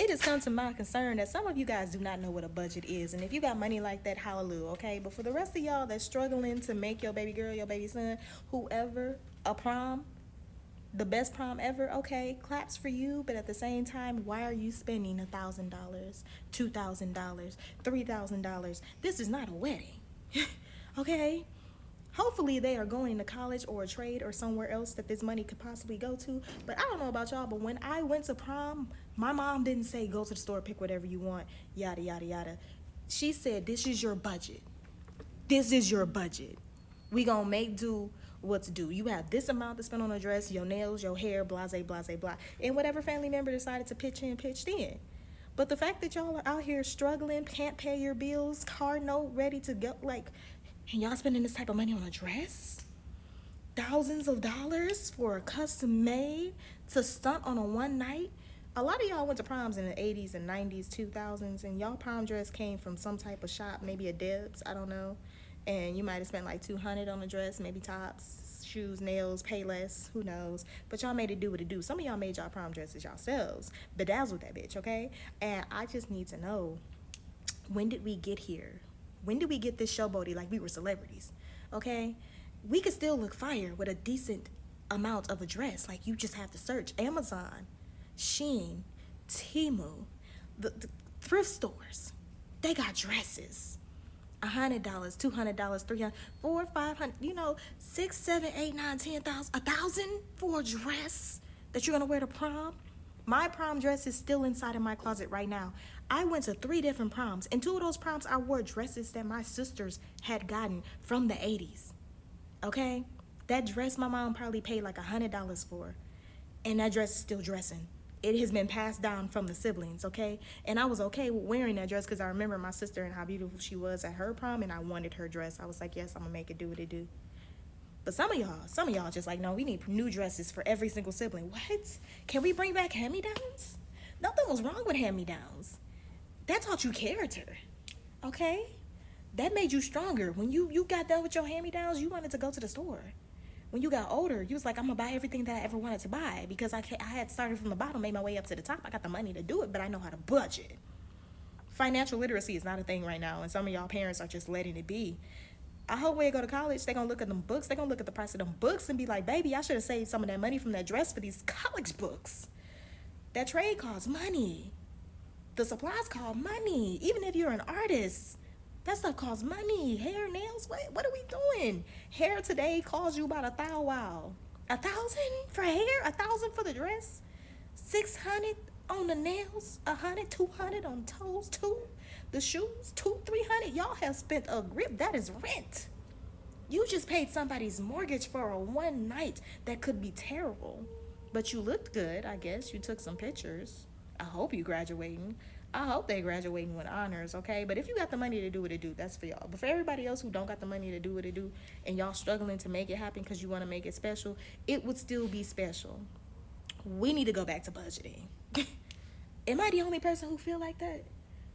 it has come to my concern that some of you guys do not know what a budget is. And if you got money like that, hallelujah, okay? But for the rest of y'all that's struggling to make your baby girl, your baby son, whoever, a prom, the best prom ever, okay, claps for you. But at the same time, why are you spending $1,000, $2,000, $3,000? This is not a wedding, okay? Hopefully they are going to college or a trade or somewhere else that this money could possibly go to. But I don't know about y'all, but when I went to prom, my mom didn't say go to the store, pick whatever you want, yada, yada, yada. She said, this is your budget. This is your budget. We gonna make do what's due. You have this amount to spend on a dress, your nails, your hair, blase, blase, blah. And whatever family member decided to pitch in, pitched in. But the fact that y'all are out here struggling, can't pay your bills, car note ready to go, like, and y'all spending this type of money on a dress? Thousands of dollars for a custom made to stunt on a one night? A lot of y'all went to proms in the 80s and 90s, 2000s, and y'all prom dress came from some type of shop, maybe a Debs, I don't know. And you might have spent like $200 on a dress, maybe tops, shoes, nails, pay less, who knows. But y'all made it do what it do. Some of y'all made y'all prom dresses yourselves. Bedazzled that bitch, okay? And I just need to know, when did we get here? When did we get this showboaty like we were celebrities? Okay? We could still look fire with a decent amount of a dress. Like, you just have to search Amazon, Shein, Temu, the thrift stores. They got dresses. $100, $200, $300, $400, $500, you know, 6, 7, 8, 9, 10,000, 1,000 for a dress that you're gonna wear to prom. My prom dress is still inside of my closet right now. I went to 3 different proms, and 2 of those proms I wore dresses that my sisters had gotten from the 80s. Okay? That dress my mom probably paid like $100 for, and that dress is still dressing. It has been passed down from the siblings, okay? And I was okay with wearing that dress because I remember my sister and how beautiful she was at her prom, and I wanted her dress. I was like, yes, I'm gonna make it do what it do. But some of y'all just like, no, we need new dresses for every single sibling. What? Can we bring back hand-me-downs? Nothing was wrong with hand-me-downs. That taught you character, okay? That made you stronger. When you got done with your hand-me-downs, you wanted to go to the store. When you got older, you was like, I'm gonna buy everything that I ever wanted to buy because I had started from the bottom, made my way up to the top. I got the money to do it, but I know how to budget. Financial literacy is not a thing right now, and some of y'all parents are just letting it be. I hope when they go to college, they're gonna look at them books, they're gonna look at the price of them books and be like, baby, I should have saved some of that money from that dress for these college books. That trade costs money. The supplies cost money. Even if you're an artist, that stuff costs money. Hair, nails, what are we doing? Hair today costs you about $1,000. Wow. $1,000 for hair? $1,000 for the dress? $600 on the nails? $100, $200 on toes too? The shoes? $200, $300? Y'all have spent a grip. That is rent. You just paid somebody's mortgage for a one night that could be terrible. But you looked good, I guess. You took some pictures. I hope you graduating. I hope they graduating with honors, okay? But if you got the money to do what it do, that's for y'all. But for everybody else who don't got the money to do what it do, and y'all struggling to make it happen because you want to make it special, it would still be special. We need to go back to budgeting. Am I the only person who feel like that?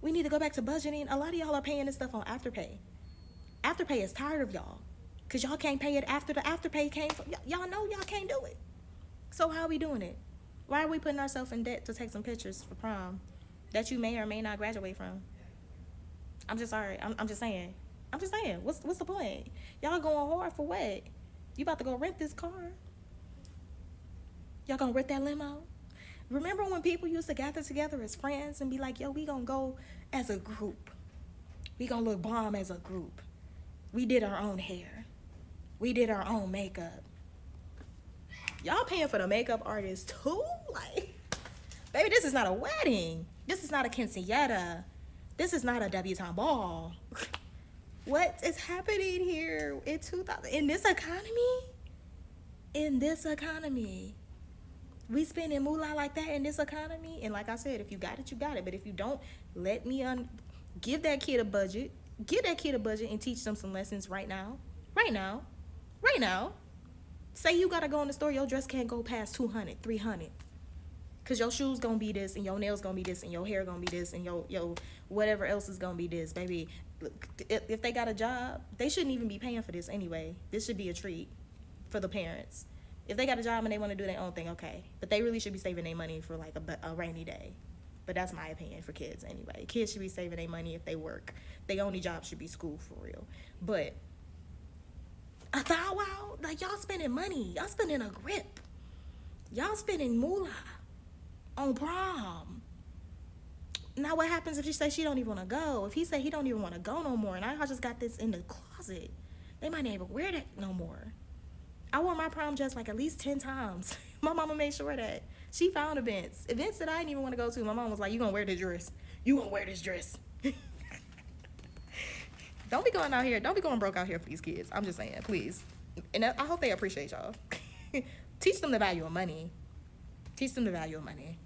We need to go back to budgeting. A lot of y'all are paying this stuff on Afterpay. Afterpay is tired of y'all because y'all can't pay it after the Afterpay came from. Y'all know y'all can't do it. So how are we doing it? Why are we putting ourselves in debt to take some pictures for prom that you may or may not graduate from? I'm just sorry. I'm just saying. What's the point? Y'all going hard for what? You about to go rent this car? Y'all gonna rent that limo? Remember when people used to gather together as friends and be like, yo, we gonna go as a group. We gonna look bomb as a group. We did our own hair. We did our own makeup. Y'all paying for the makeup artist too? Like, baby, this is not a wedding. This is not a quinceañera. This is not a debutante ball. What is happening here in 2000? In this economy? In this economy. We spending moolah like that in this economy? And like I said, if you got it, you got it. But if you don't, let me give that kid a budget. Give that kid a budget and teach them some lessons right now. Right now. Right now. Say you gotta go in the store, your dress can't go past $200, $300. Cause your shoes gonna be this, and your nails gonna be this, and your hair gonna be this, and your whatever else is gonna be this, baby. Look, if they got a job, they shouldn't even be paying for this anyway. This should be a treat for the parents. If they got a job and they want to do their own thing, okay. But they really should be saving their money for like a rainy day. But that's my opinion for kids anyway. Kids should be saving their money if they work. Their only job should be school for real. But a thou wow, like y'all spending money. Y'all spending a grip. Y'all spending moolah on prom. Now what happens if she say she don't even want to go? If he say he don't even want to go no more, and I just got this in the closet, they might not even wear that no more. I wore my prom dress like at least 10 times. My mama made sure that. She found events that I didn't even want to go to. My mom was like, you gonna wear this dress. You gonna wear this dress. Don't be going out here. Don't be going broke out here for these kids. I'm just saying, please. And I hope they appreciate y'all. Teach them the value of money. Teach them the value of money.